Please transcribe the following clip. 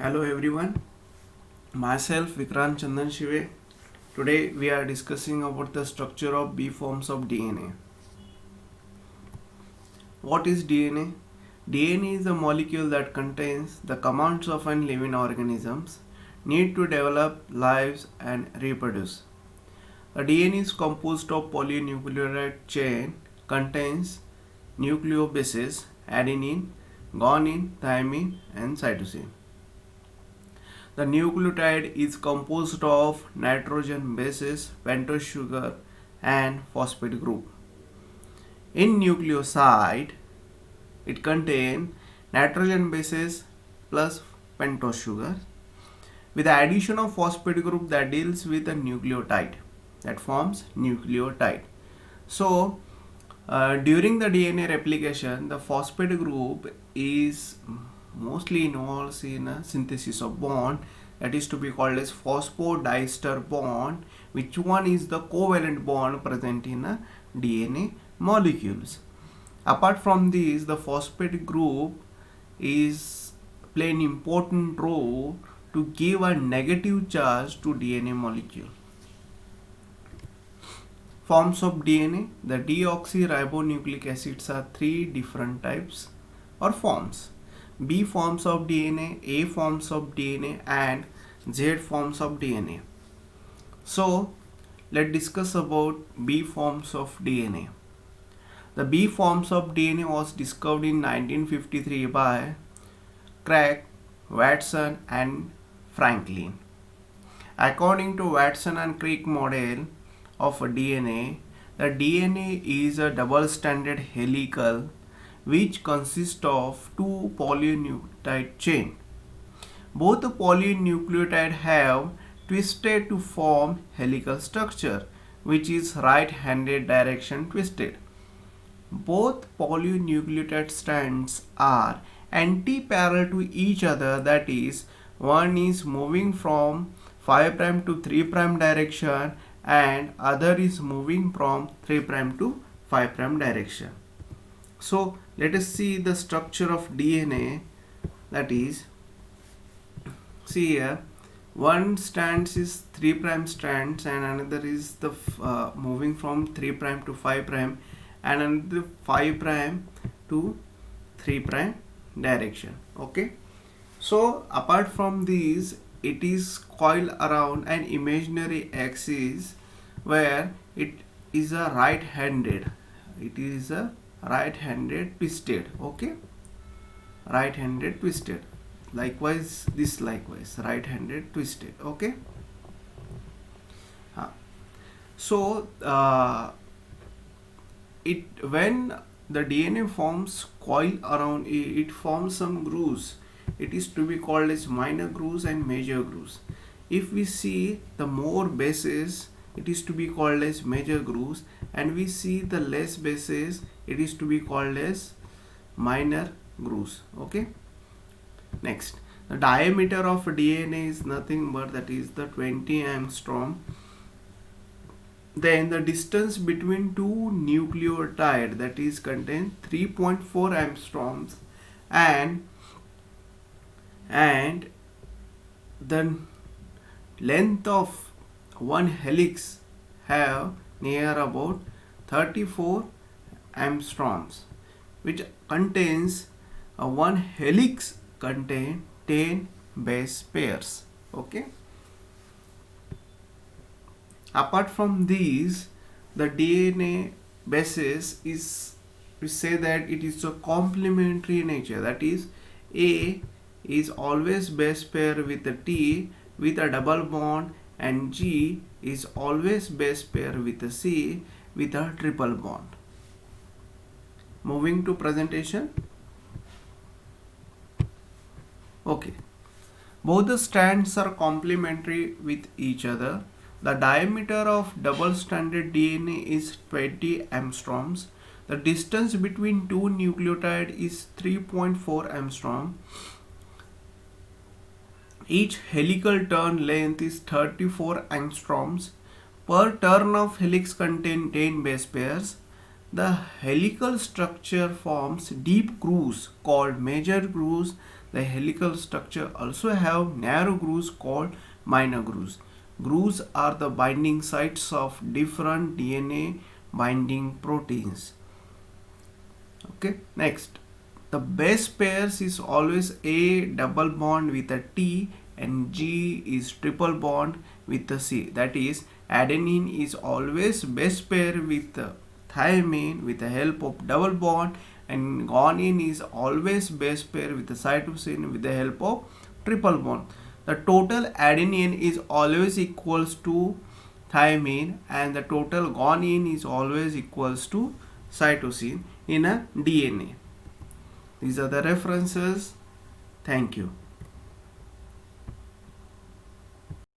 Hello everyone, myself Vikrant Chandan Shive. Today we are discussing about the structure of B forms of DNA. What is DNA? DNA is a molecule that contains the commands of an living organisms need to develop lives and reproduce. A DNA is composed of polynucleotide chain, contains nucleobases, adenine, guanine, thymine and cytosine. The nucleotide is composed of nitrogen bases, pentose sugar and phosphate group. In nucleoside, it contains nitrogen bases plus pentose sugar with the addition of phosphate group that deals with a nucleotide that forms nucleotide. So, during the DNA replication, the phosphate group is mostly involves in a synthesis of bond that is to be called as phosphodiester bond, which one is the covalent bond present in a DNA molecules. Apart from this, the phosphate group is play an important role to give a negative charge to DNA molecule. Forms of DNA. The deoxyribonucleic acids are three different types or forms. B forms of DNA, A forms of DNA and Z forms of DNA. So let's discuss about B forms of DNA. The B forms of DNA was discovered in 1953 by Crick, Watson and Franklin. According to Watson and Crick model of DNA, the DNA is a double-stranded helical which consists of two polynucleotide chain. Both the polynucleotide have twisted to form helical structure, which is right-handed direction twisted. Both polynucleotide strands are anti-parallel to each other, that is, one is moving from 5' to 3' direction and other is moving from 3' to 5' direction. So let us see the structure of DNA. That is, see here, one strands is 3' strands and another is the moving from 3' to 5' and another 5' to 3' direction. Okay, so apart from these, it is coiled around an imaginary axis where it is a right-handed twisted. Okay, right-handed twisted. Likewise, this likewise right-handed twisted. Okay. So it when the DNA forms coil around it forms some grooves. It is to be called as minor grooves and major grooves. If we see the more bases, it is to be called as major grooves, and we see the less bases, it is to be called as minor grooves. Okay. Next, the diameter of DNA is nothing but that is the 20 angstrom. Then the distance between two nucleotide, that is contain 3.4 angstroms, and the length of one helix have near about 34 angstroms, which contains one helix contain 10 base pairs. Okay. Apart from these, the DNA basis is, we say that it is a complementary nature. That is, A is always base pair with a T with a double bond, and G is always base pair with a C with a triple bond. Moving to presentation. Okay, both the strands are complementary with each other. The diameter of double-stranded DNA is 20 angstroms. The distance between two nucleotides is 3.4 angstrom. Each helical turn length is 34 angstroms. Per turn of helix contain 10 base pairs. The helical structure forms deep grooves called major grooves The helical structure also have narrow grooves called minor grooves. Grooves are the binding sites of different DNA binding proteins. Okay, next, the base pairs is always A double bond with a T and G is triple bond with a C. That is, adenine is always base pair with thymine with the help of double bond, and guanine is always base pair with the cytosine with the help of triple bond. The total adenine is always equals to thymine and the total guanine is always equals to cytosine in a DNA. These are the references. Thank you.